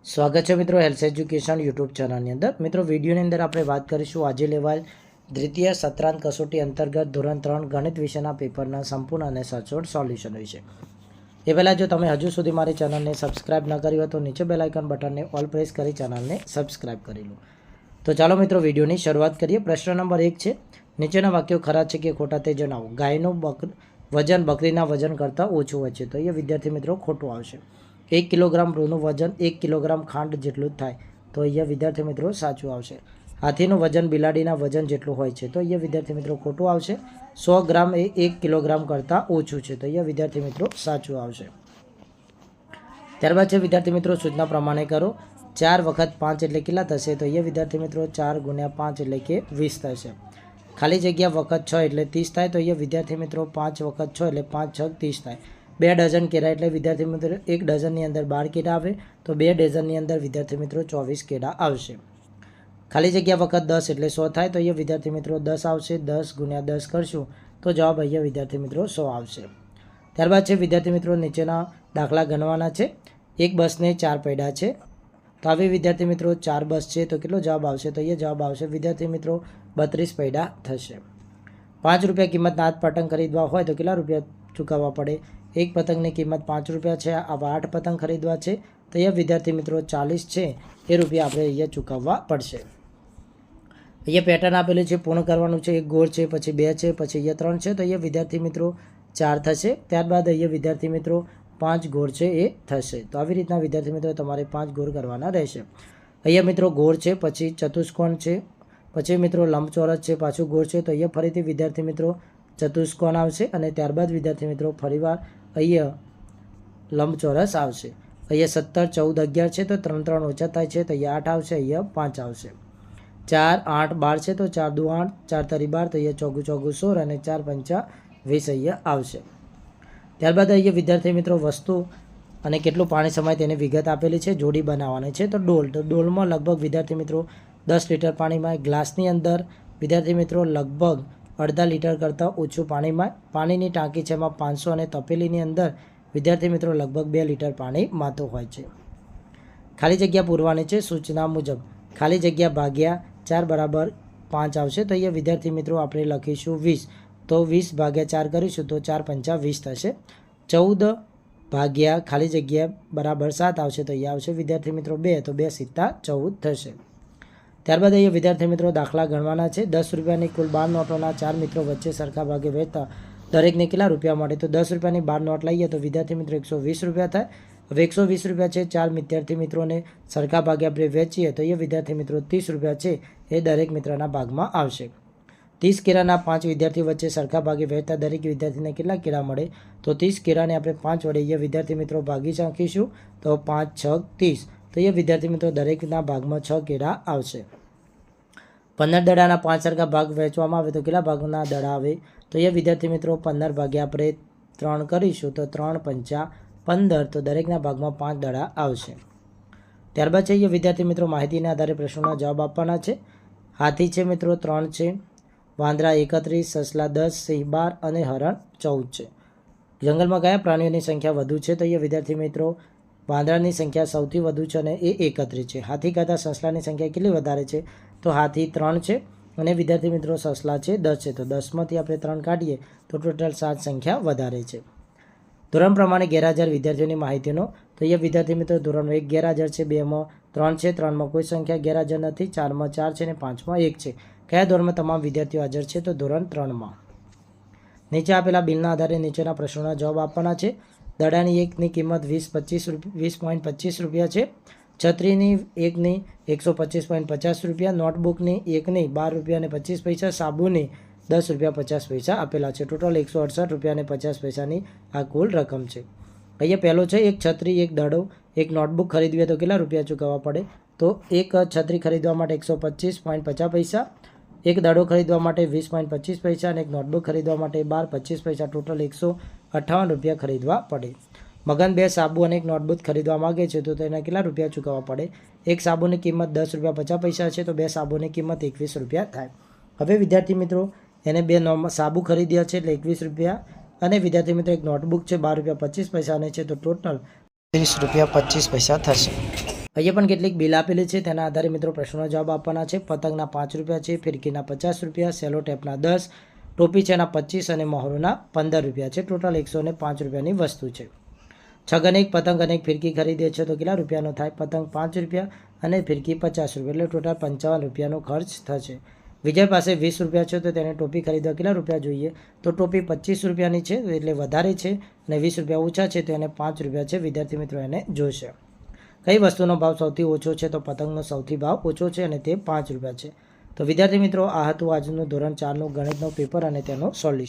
સ્વાગત છે મિત્રો હેલ્થ એજ્યુકેશન યુટ્યુબ ચેનલની અંદર। મિત્રો વિડીયોની અંદર આપણે વાત કરીશું આજે લેવાયેલ દ્વિતીય સત્રાંત કસોટી અંતર્ગત ધોરણ 3 ગણિત વિષયના પેપરના સંપૂર્ણ અને સચોટ સોલ્યુશન વિશે। એ પહેલાં જો તમે હજુ સુધી મારી ચેનલને સબસ્ક્રાઇબ ન કરી હોય તો નીચે બેલ આઇકન બટનને ઓલ પ્રેસ કરી ચેનલને સબસ્ક્રાઇબ કરી લો। તો ચાલો મિત્રો વિડીયોની શરૂઆત કરીએ। પ્રશ્ન નંબર 1 છે, નીચેના વાક્યો ખરા છે કે ખોટા તે જણાવો। ગાયનું વજન બકરીના વજન કરતાં ઓછું હોય છે, તો એ વિદ્યાર્થી મિત્રો ખોટું આવશે। 1 કિલોગ્રામ રૂનું વજન 1 કિલોગ્રામ ખાંડ જેટલું જ થાય, તો અહીંયા વિદ્યાર્થી મિત્રો સાચું આવશે। હાથીનું વજન બિલાડીના વજન જેટલું હોય છે, તો અહીંયા વિદ્યાર્થી મિત્રો ખોટું આવશે। 100 ગ્રામ એ 1 કિલોગ્રામ કરતાં ઓછું છે, તો અહીંયા વિદ્યાર્થી મિત્રો સાચું આવશે। ત્યારબાદ છે વિદ્યાર્થી મિત્રો સૂચના પ્રમાણે કરો। 4 વખત 5 એટલે કેટલા થશે, તો અહીંયા વિદ્યાર્થી મિત્રો 4 ગુણ્યા 5 એટલે કે 20 થશે। ખાલી જગ્યા વખત 6 એટલે 30 થાય, તો અહીંયા વિદ્યાર્થી મિત્રો 5 વખત 6 એટલે 5 6 30 થાય। 2 ડઝન કેળા એટલે વિદ્યાર્થી મિત્રો 1 ડઝનની અંદર 12 કેળા આવે, તો 2 ડઝનની અંદર વિદ્યાર્થી મિત્રો 24 કેળા આવશે। ખાલી જગ્યા વખત 10 એટલે 100 થાય, તો અહીંયા વિદ્યાર્થી મિત્રો 10 આવશે। 10 ગુણ્યા 10 કરશું તો જવાબ અહીંયા વિદ્યાર્થી મિત્રો 100 આવશે। ત્યારબાદ છે વિદ્યાર્થી મિત્રો નીચેના દાખલા ગણવાના છે। એક બસને 4 પૈડા છે, તો આવી વિદ્યાર્થી મિત્રો 4 બસ છે, તો કેટલો જવાબ આવશે, તો અહીંયા જવાબ આવશે વિદ્યાર્થી મિત્રો 32 પૈડા થશે। 5 રૂપિયા કિંમતના 8 પતંગ ખરીદવા હોય તો કેટલા રૂપિયા ચૂકવવા પડે? એક પતંગની કિંમત 5 રૂપિયા છે, આવા 8 પતંગ ખરીદવા છે, તો અહીંયા વિદ્યાર્થી મિત્રો 40 છે એ રૂપિયા આપણે અહીંયા ચૂકવવા પડશે। અહીંયા પેટર્ન આપેલું છે, પૂર્ણ કરવાનું છે। એક ગોળ છે, પછી 2 છે, પછી અહીંયા 3 છે, તો અહીંયા વિદ્યાર્થી મિત્રો 4 થશે। ત્યારબાદ અહીંયા વિદ્યાર્થી મિત્રો 5 ગોળ છે એ થશે। તો આવી રીતના વિદ્યાર્થી મિત્રો તમારે 5 ગોળ કરવાના રહેશે। અહીંયા મિત્રો ગોળ છે, પછી ચતુષ્કોણ છે, પછી મિત્રો લંબચોરસ છે, પાછું ગોળ છે, તો અહીંયા ફરીથી વિદ્યાર્થી મિત્રો ચતુષ્કોણ આવશે અને ત્યારબાદ વિદ્યાર્થી મિત્રો ફરીવાર અહીંયા લંબચોરસ આવશે। અહીંયા 17 14 11 છે, તો 3 3 ઓછા થાય છે, તો અહીંયા 8 આવશે, અહીંયા 5 આવશે। 4 8 12 છે, તો 4 દુ 8, 4 તરી 12, તો અહીંયા ચોગું ચોગું 16 અને 4 પંચા 20 અહીંયા આવશે। ત્યારબાદ અહીંયા વિદ્યાર્થી મિત્રો વસ્તુ અને કેટલું પાણી સમાય તેની વિગત આપેલી છે, જોડી બનાવવાની છે। તો ડોલમાં લગભગ વિદ્યાર્થી મિત્રો 10 લીટર પાણીમાં, ગ્લાસની અંદર વિદ્યાર્થી મિત્રો લગભગ અડધા લીટર કરતાં ઓછું પાણીમાં, પાણીની ટાંકી છે એમાં 500 અને તપેલીની અંદર વિદ્યાર્થી મિત્રો લગભગ 2 લીટર પાણી માતું હોય છે। ખાલી જગ્યા પૂરવાની છે સૂચના મુજબ। ખાલી જગ્યા ભાગ્યા 4 બરાબર 5 આવશે, તો અહીંયા વિદ્યાર્થી મિત્રો આપણે લખીશું 20, તો 20 ભાગ્યા 4 કરીશું તો 4 પંચા 20 થશે। 14 ભાગ્યા ખાલી જગ્યા બરાબર 7 આવશે, તો અહીંયા આવશે વિદ્યાર્થી મિત્રો 2, તો 2 સિત્તા 14 થશે। ત્યારબાદ અહીંયા વિદ્યાર્થી મિત્રો દાખલા ગણવાના છે। 10 રૂપિયાની કુલ 12 નોટોના 4 મિત્રો વચ્ચે સરખા ભાગે વહેતા દરેકને કેટલા રૂપિયા મળે? તો 10 રૂપિયાની 12 નોટ લઈએ તો વિદ્યાર્થી મિત્રો 120 રૂપિયા થાય। હવે 120 રૂપિયા છે, 4 વિદ્યાર્થી મિત્રોને સરખા ભાગે આપણે વેચીએ તો એ વિદ્યાર્થી મિત્રો 30 રૂપિયા છે એ દરેક મિત્રના ભાગમાં આવશે। 30 કેળાના 5 વિદ્યાર્થી વચ્ચે સરખા ભાગે વહેતા દરેક વિદ્યાર્થીને કેટલા કેળા મળે? તો 30 કેળાને આપણે 5 વડે અહીંયા વિદ્યાર્થી મિત્રો ભાગી નાખીશું, તો 5 6 30, તો એ વિદ્યાર્થી મિત્રો દરેકના ભાગમાં 6 કેળા આવશે। 15 દડાના 5 સરખા ભાગ વહેંચવામાં આવે તો કેટલા ભાગના દડા આવે? તો એ વિદ્યાર્થી મિત્રો 15 ભાગ્યા આપણે 3 કરીશું તો 3 પંચા 15, તો દરેકના ભાગમાં 5 દડા આવશે। ત્યારબાદ છે એ વિદ્યાર્થી મિત્રો માહિતીના આધારે પ્રશ્નોના જવાબ આપવાના છે। હાથી છે મિત્રો 3 છે, વાંદરા 31, સસલા 10, સિંહ 12 અને હરણ 14 છે। જંગલમાં કયા પ્રાણીઓની સંખ્યા વધુ છે? તો એ વિદ્યાર્થી મિત્રો વાંદરાની સંખ્યા સૌથી વધુ છે અને એ 31 છે। હાથી કરતાં સસલાની સંખ્યા કેટલી વધારે છે? તો હાથી 3 છે અને વિદ્યાર્થી મિત્રો સસલા છે 10 છે, તો 10માંથી આપણે 3 કાઢીએ તો ટોટલ 7 સંખ્યા વધારે છે। ધોરણ પ્રમાણે ગેરહાજર વિદ્યાર્થીઓની માહિતીનો, તો એ વિદ્યાર્થી મિત્રો ધોરણ 1 ગેરહાજર છે, 2માં 3 છે, 3માં કોઈ સંખ્યા ગેરહાજર નથી, 4માં 4 છે અને 5માં 1 છે। કયા ધોરણમાં તમામ વિદ્યાર્થીઓ હાજર છે? તો ધોરણ 3માં। નીચે આપેલા બિલના આધારે નીચેના પ્રશ્નોના જવાબ આપવાના છે। દડાની એકની કિંમત 20.25 રૂપિયા છે, છત્રીની એકની 125.50 રૂપિયા, નોટબુકની એકની 12 રૂપિયા અને 25 પૈસા, સાબુની 10 રૂપિયા 50 પૈસા આપેલા છે। ટોટલ 168 રૂપિયા અને 50 પૈસાની આ કુલ રકમ છે। અહીંયા પહેલો છે, એક છત્રી, એક દડો, એક નોટબુક ખરીદવીએ તો કેટલા રૂપિયા ચૂકવવા પડે? તો એક છત્રી ખરીદવા માટે 125.50 પૈસા, એક દડો ખરીદવા માટે 20.25 પૈસા અને એક નોટબુક ખરીદવા માટે 12.25 પૈસા, ટોટલ 158 રૂપિયા ખરીદવા પડે। મગન 2 સાબુ અને એક નોટબુક ખરીદવા માગે છે, તો તેના કેટલા રૂપિયા ચૂકવવા પડે? એક સાબુની કિંમત 10 રૂપિયા 50 પૈસા છે, તો 2 સાબુની કિંમત 21 રૂપિયા થાય। હવે વિદ્યાર્થી મિત્રો એને 2 સાબુ ખરીદ્યા છે એટલે 21 રૂપિયા, અને વિદ્યાર્થી મિત્રો એક નોટબુક છે 12 રૂપિયા 25 પૈસાની છે, તો ટોટલ 30 રૂપિયા 25 પૈસા થશે। અહીંયા પણ કેટલીક બિલ આપેલી છે, તેના આધારે મિત્રો પ્રશ્નોના જવાબ આપવાના છે. પતંગના 5 રૂપિયા છે, ફિરકીના 50 રૂપિયા, સેલો ટેપના 10, ટોપી છે એના 25 અને મહોરોના 15 રૂપિયા છે. ટોટલ 105 રૂપિયાની વસ્તુ છે. છગન એક પતંગ અને એક ફિરકી ખરીદે છે તો કેટલા રૂપિયાનો થાય? પતંગ 5 રૂપિયા અને ફિરકી 50 રૂપિયા, એટલે ટોટલ 55 રૂપિયાનો ખર્ચ થશે. વિજય પાસે 20 રૂપિયા છે તો તેને ટોપી ખરીદવા કેટલા રૂપિયા જોઈએ? તો ટોપી 25 રૂપિયાની છે એટલે વધારે છે અને 20 રૂપિયા ઓછા છે તો એને 5 રૂપિયા છે. વિદ્યાર્થી મિત્રો એને જોશે. કઈ વસ્તુનો ભાવ સૌથી ઓછો છે? તો પતંગનો સૌથી ભાવ ઓછો છે અને તે 5 રૂપિયા છે. તો વિદ્યાર્થી મિત્રો આ હતું આજનું ધોરણ 4નું ગણિતનું પેપર અને તેનું સોલ્યુશન.